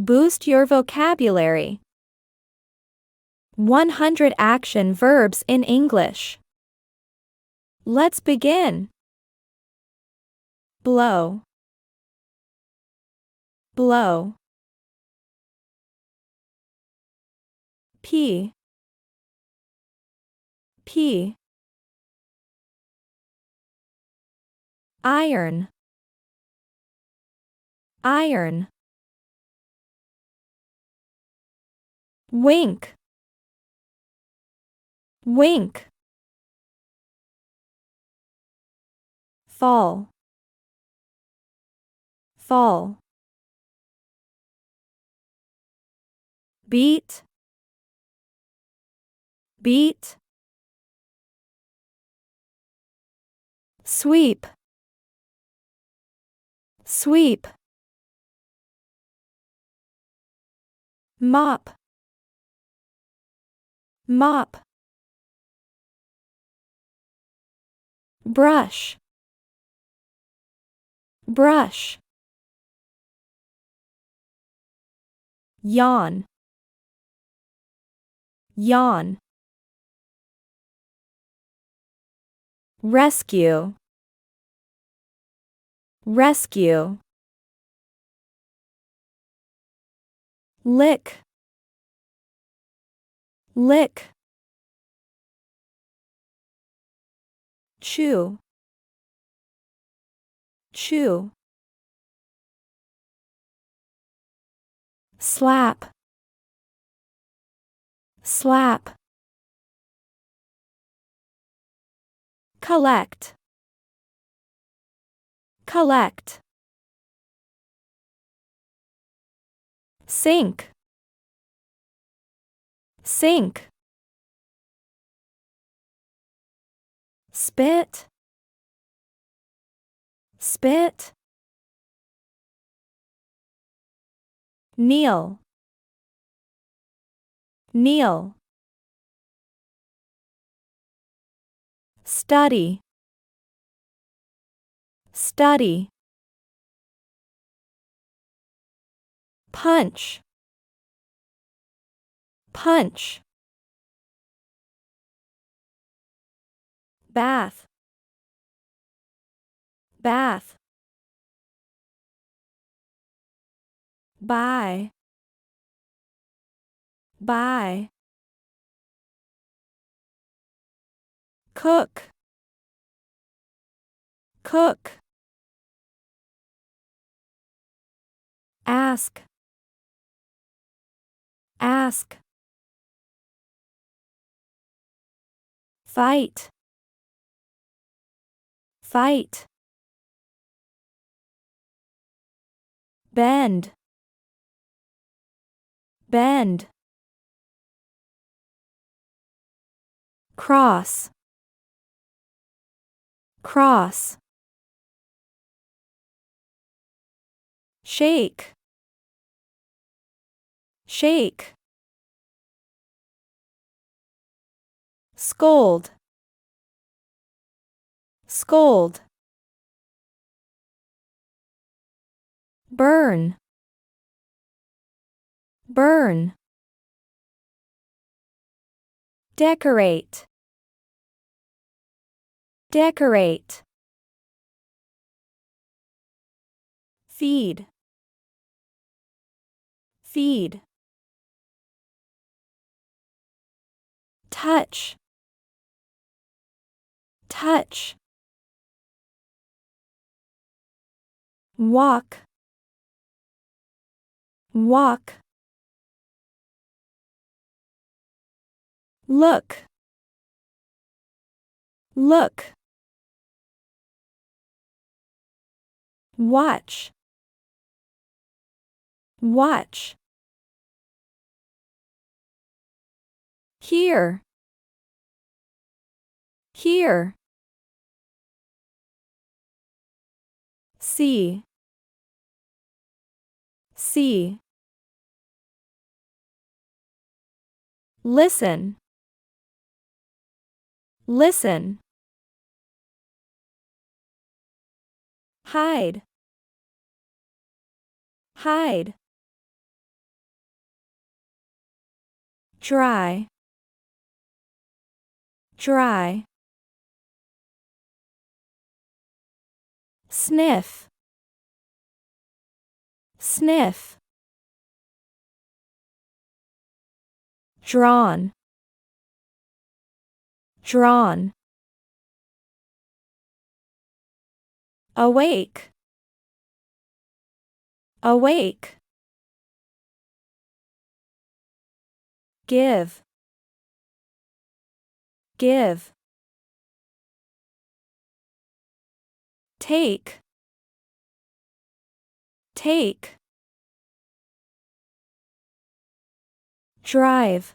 Boost your vocabulary. 100 action verbs in English. Let's begin. Blow. Blow. Pee. Pee. Iron. Iron. Wink. Wink. Fall. Fall. Beat. Beat. Sweep. Sweep. Mop. Mop. Brush. Brush. Yawn. Yawn. Rescue. Rescue. Lick. Lick. Chew. Chew. Slap. Slap. Collect. Collect. Sink. Sink. Spit. Spit. Kneel. Kneel. Study. Study. Punch. Punch. Bath. Bath. Buy. Buy. Cook. Cook. Ask. Ask. Fight. Fight. Bend. Bend. Cross. Cross. Shake. Shake. Scold. Scold. Burn. Burn. Decorate. Decorate. Feed. Feed. Touch. Touch. Walk. Walk. Look. Look. Watch. Watch. Hear. Hear. See. See. Listen. Listen. Hide. Hide. dry, dry. Sniff, sniff. Drawn, drawn. Awake, awake. Give, give. Take, take. Drive,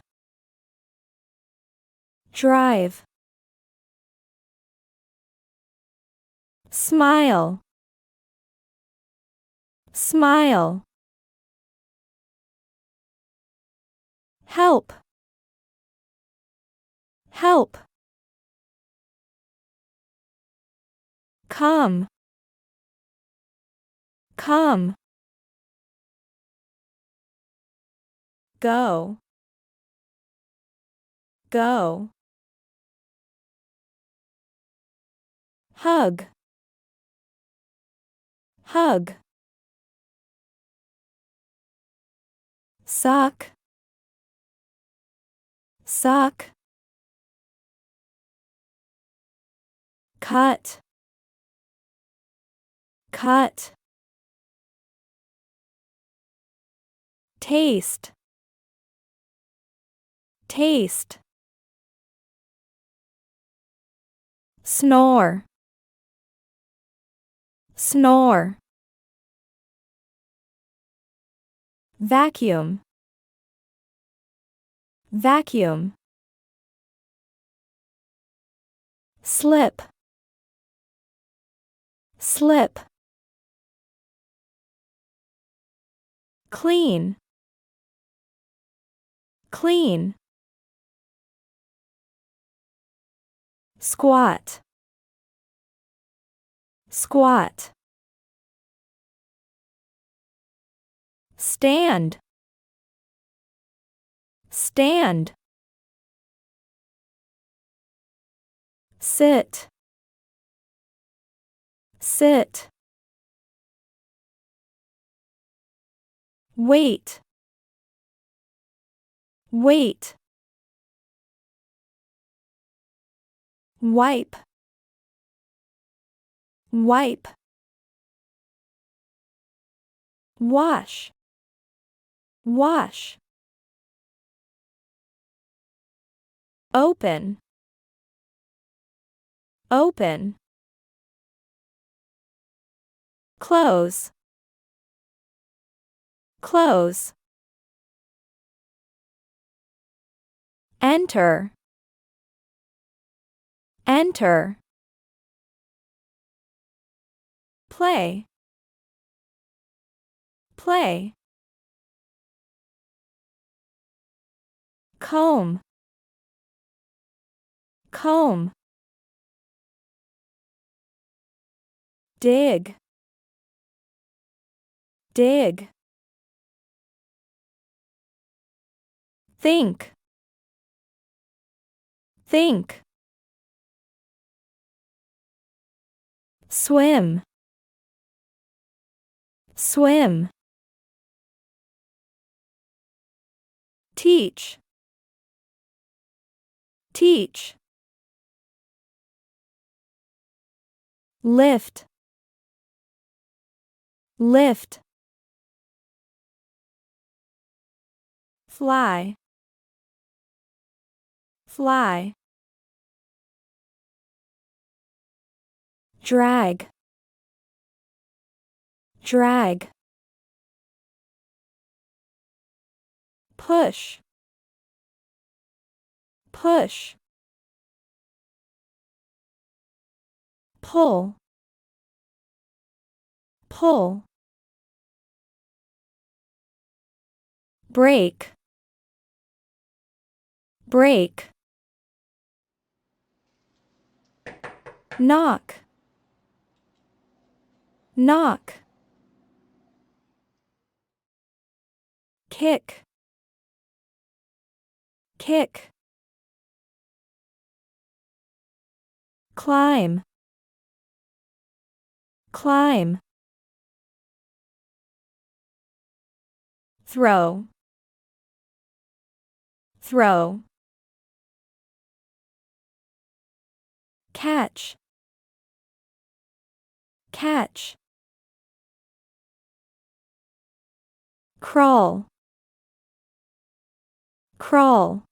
drive. Smile, smile. Help, help. Come, come. Go, go. Hug, hug. Suck, suck. Cut, cut. Taste, taste. Snore, snore. Vacuum, vacuum. Slip, slip. Clean, clean. Squat, squat. Stand, stand. Sit, sit. Wait, wait. Wipe, wipe. Wash, wash. Open, open. Close, close. Enter, enter. Play, play. Comb, comb. Dig, dig. Think, think. Swim, swim. Teach, teach. Lift, lift. Fly, fly. Drag, drag. Push, push. Pull, pull. Break, break. Knock, knock. Kick, kick, climb, climb, throw, throw, catch, catch, crawl, crawl,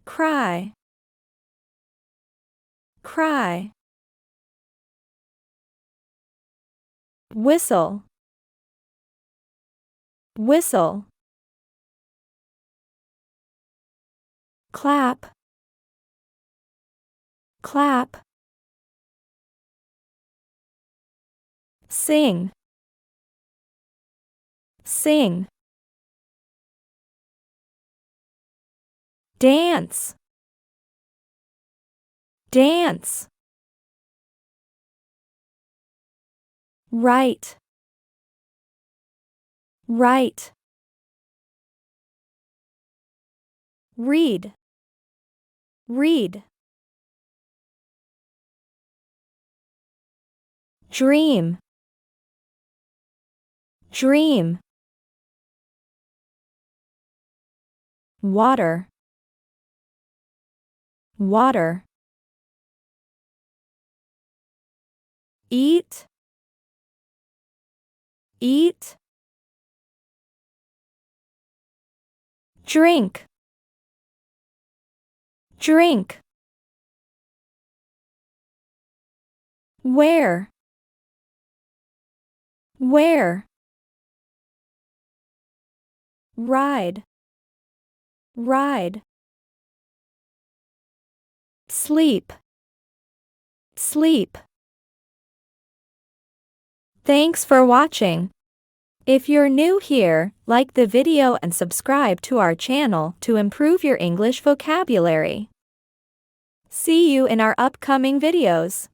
cry, cry, whistle, whistle, clap, clap, sing, sing, dance, dance, write, write, read, read, dream, dream, water, water, eat, eat, drink, drink, wear, wear, ride, ride, sleep, sleep. Thanks for watching. If you're new here, like the video and subscribe to our channel to improve your English vocabulary. See you in our upcoming videos.